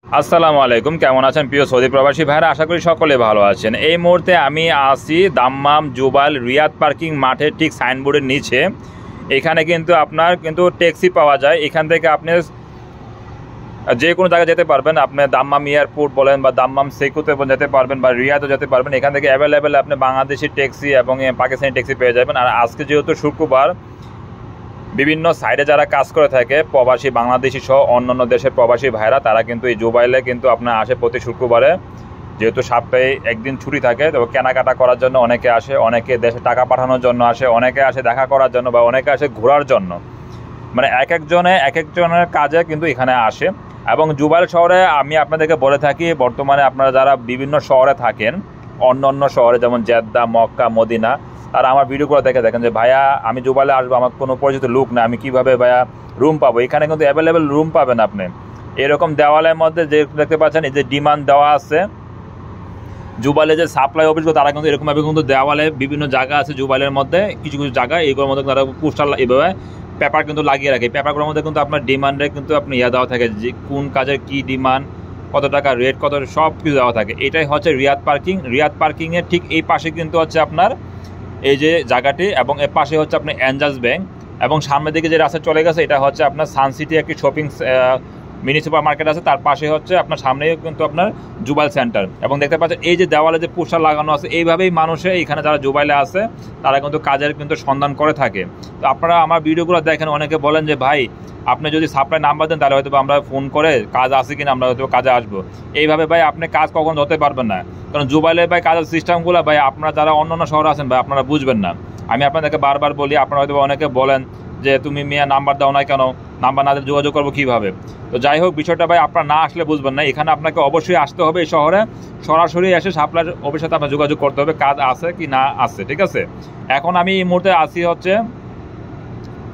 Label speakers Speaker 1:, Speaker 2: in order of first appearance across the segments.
Speaker 1: আসসালামু আলাইকুম, কেমন আছেন প্রিয় সৌদি প্রবাসী ভাইরা? আশা করি সকলে ভালো আছেন। এই মুহূর্তে আমি আছি দাম্মাম জুবাইল রিয়াদ পার্কিং মাঠের ঠিক সাইনবোর্ডের নিচে। এখানে কিন্তু আপনার ট্যাক্সি পাওয়া যায়। এখান থেকে আপনি যে কোনো জায়গায় যেতে পারবেন। আপনি দাম্মাম এয়ারপোর্ট বলেন বা দাম্মাম সেকুতে যেতে পারবেন বা রিয়াদও যেতে পারবেন। এখান থেকে অ্যাভেলেবেল আপনি বাংলাদেশি ট্যাক্সি এবং পাকিস্তানি ট্যাক্সি পেয়ে যাবেন। আর আজকে যেহেতু শুক্রবার, বিভিন্ন সাইডে যারা কাজ করে থাকে প্রবাসী বাংলাদেশি সহ অন্যান্য দেশের প্রবাসী ভাইরা, তারা কিন্তু এই জুবাইলে কিন্তু আপনার আসে প্রতি শুক্রবারে। যেহেতু সপ্তাহে একদিন ছুটি থাকে, তো কেনাকাটা করার জন্য অনেকে আসে, অনেকে দেশে টাকা পাঠানোর জন্য আসে, অনেকে আসে দেখা করার জন্য বা অনেকে আসে ঘোরার জন্য। মানে এক একজনের কাজে কিন্তু এখানে আসে। এবং জুবাইল শহরে আমি আপনাদেরকে বলে থাকি, বর্তমানে আপনারা যারা বিভিন্ন শহরে থাকেন, অন্য শহরে যেমন জেদ্দা, মক্কা, মদিনা, তারা আমার ভিডিওগুলো দেখেন যে ভাইয়া আমি জুবাইলে আসবো, আমার কোনো পরিচিত লোক না, আমি কীভাবে ভাইয়া রুম পাবো? এখানে কিন্তু অ্যাভেলেবেল রুম পাবেন আপনি। এরকম দেওয়ালের মধ্যে যে দেখতে পাচ্ছেন, এই যে ডিমান্ড দেওয়া আছে, জুবাইলে যে সাপ্লাই অফিসগুলো, তারা কিন্তু এরকমভাবে কিন্তু দেওয়ালে বিভিন্ন জায়গা আছে জুবাইলের মধ্যে, কিছু কিছু জায়গা এইগুলোর মধ্যে তারা পোস্টার এইভাবে পেপার কিন্তু লাগিয়ে রাখে। পেপারগুলোর মধ্যে কিন্তু আপনার ডিমান্ডে কিন্তু আপনি দেওয়া থাকে যে কোন কাজের কী ডিমান্ড, কত টাকা রেট, কত সব কিছু দেওয়া থাকে। এটাই হচ্ছে রিয়াদ পার্কিং। রিয়াদ পার্কিংয়ের ঠিক এই পাশে কিন্তু হচ্ছে আপনার এই যে জায়গাটি, এবং এর পাশে হচ্ছে আপনার এনজাস ব্যাংক, এবং সামনের দিকে যে রাস্তা চলে গেছে এটা হচ্ছে আপনার সানসিটি একটি শপিং মিনি সুপার মার্কেট আছে, তার পাশে হচ্ছে আপনার সামনেই কিন্তু আপনার জুবাইল সেন্টার। এবং দেখতে পাচ্ছেন এই যে দেওয়ালে যে পোস্টার লাগানো আছে, এইভাবেই মানুষে এখানে যারা জুবাইলে আছে তারা কিন্তু কাজের কিন্তু সন্ধান করে থাকে। তো আপনারা আমার ভিডিওগুলো দেখেন, অনেকে বলেন যে ভাই আপনি যদি সাপ্লাই নাম্বার দেন তাহলে হয়তো আমরা ফোন করে কাজ আছে কিনা আমরা হয়তো কাজে আসবো। এইভাবে ভাই আপনি কাজ কখন ধরতে পারবেন না, কারণ জুবাইলে ভাই কাজের সিস্টেমগুলো ভাই আপনারা যারা অন্য শহরে আছেন ভাই আপনারা বুঝবেন না। আমি আপনাদেরকে বারবার বলি, আপনারা হয়তো অনেকে বলেন যে তুমি মিয়া নাম্বার দাও না কেন, নাম্বার না দিয়ে যোগাযোগ করবো কীভাবে? তো যাই হোক, বিষয়টা ভাই আপনারা না আসলে বুঝবেন না। এখানে আপনাকে অবশ্যই আসতে হবে এই শহরে, সরাসরি এসে সাপ্লাই অফিসের সাথে আপনার যোগাযোগ করতে হবে কাজ আছে কি না আছে, ঠিক আছে? এখন আমি এই মুহূর্তে আসি হচ্ছে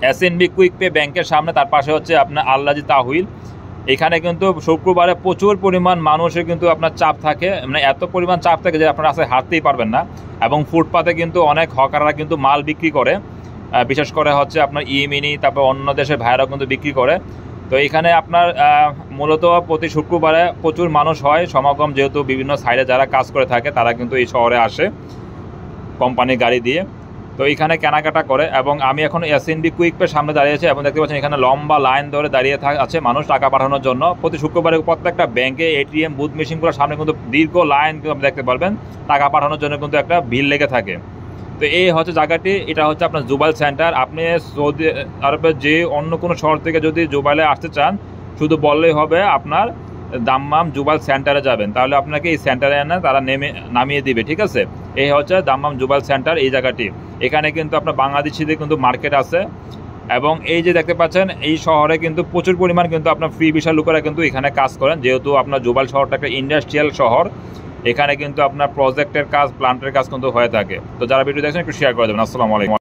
Speaker 1: এসএনবি কুইক পে ব্যাংকের সামনে, তার পাশে হচ্ছে আপনার আল্লাজি তাহউইল। এখানে কিন্তু শুক্রবারে প্রচুর পরিমাণ মানুষের কিন্তু আপনার চাপ থাকে, মানে এত পরিমাণ চাপ থাকে যে আপনার রাস্তায় হাঁটতেই পারবেন না। এবং ফুটপাতে কিন্তু অনেক হকাররা কিন্তু মাল বিক্রি করে, বিশেষ করে হচ্ছে আপনার ইয়েমেনি, তারপর অন্য দেশের ভাইরাও কিন্তু বিক্রি করে। তো এখানে আপনার মূলত প্রতি শুক্রবারে প্রচুর মানুষ হয় সমাগম, যেহেতু বিভিন্ন সাইডে যারা কাজ করে থাকে তারা কিন্তু এই শহরে আসে কোম্পানির গাড়ি দিয়ে। তো এখানে কেনাকাটা করে। এবং আমি এখন এসএনবি কুইক পের সামনে দাঁড়িয়েছি এবং দেখতে পাচ্ছেন এখানে লম্বা লাইন ধরে দাঁড়িয়ে আছে মানুষ টাকা পাঠানোর জন্য। প্রতি শুক্রবারে প্রত্যেকটা ব্যাংকে এটিএম বুথ মেশিনগুলোর সামনে কিন্তু দীর্ঘ লাইন আপনি দেখতে পারবেন, টাকা পাঠানোর জন্য কিন্তু একটা ভিড় লেগে থাকে। তো এই হচ্ছে জায়গাটি, এটা হচ্ছে আপনার জুবাইল সেন্টার। আপনি সৌদি আরবের যে অন্য কোনো শহর থেকে যদি জুবাইলে আসতে চান, শুধু বললেই হবে আপনার দাম্মাম জুবাইল সেন্টারে যাবেন, তাহলে আপনাকে এই সেন্টারে এনে তারা নামিয়ে দিবে, ঠিক আছে? এই হচ্ছে দাম্মাম জুবাইল সেন্টার, এই জায়গাটি। এখানে কিন্তু আপনার বাংলাদেশিদের কিন্তু মার্কেট আছে। এবং এই যে দেখতে পাচ্ছেন এই শহরে কিন্তু প্রচুর পরিমাণ কিন্তু আপনার ফ্রি ভিসা লোকেরা কিন্তু এখানে কাজ করেন, যেহেতু আপনার জুবাইল শহরটা একটা ইন্ডাস্ট্রিয়াল শহর। এখানে কিন্তু আপনার প্রজেক্টের কাজ, প্লান্টের কাজ কিন্তু হয়ে থাকে। তো যারা ভিডিও দেখছেন একটু শেয়ার করে দেবেন। আসসালামু আলাইকুম।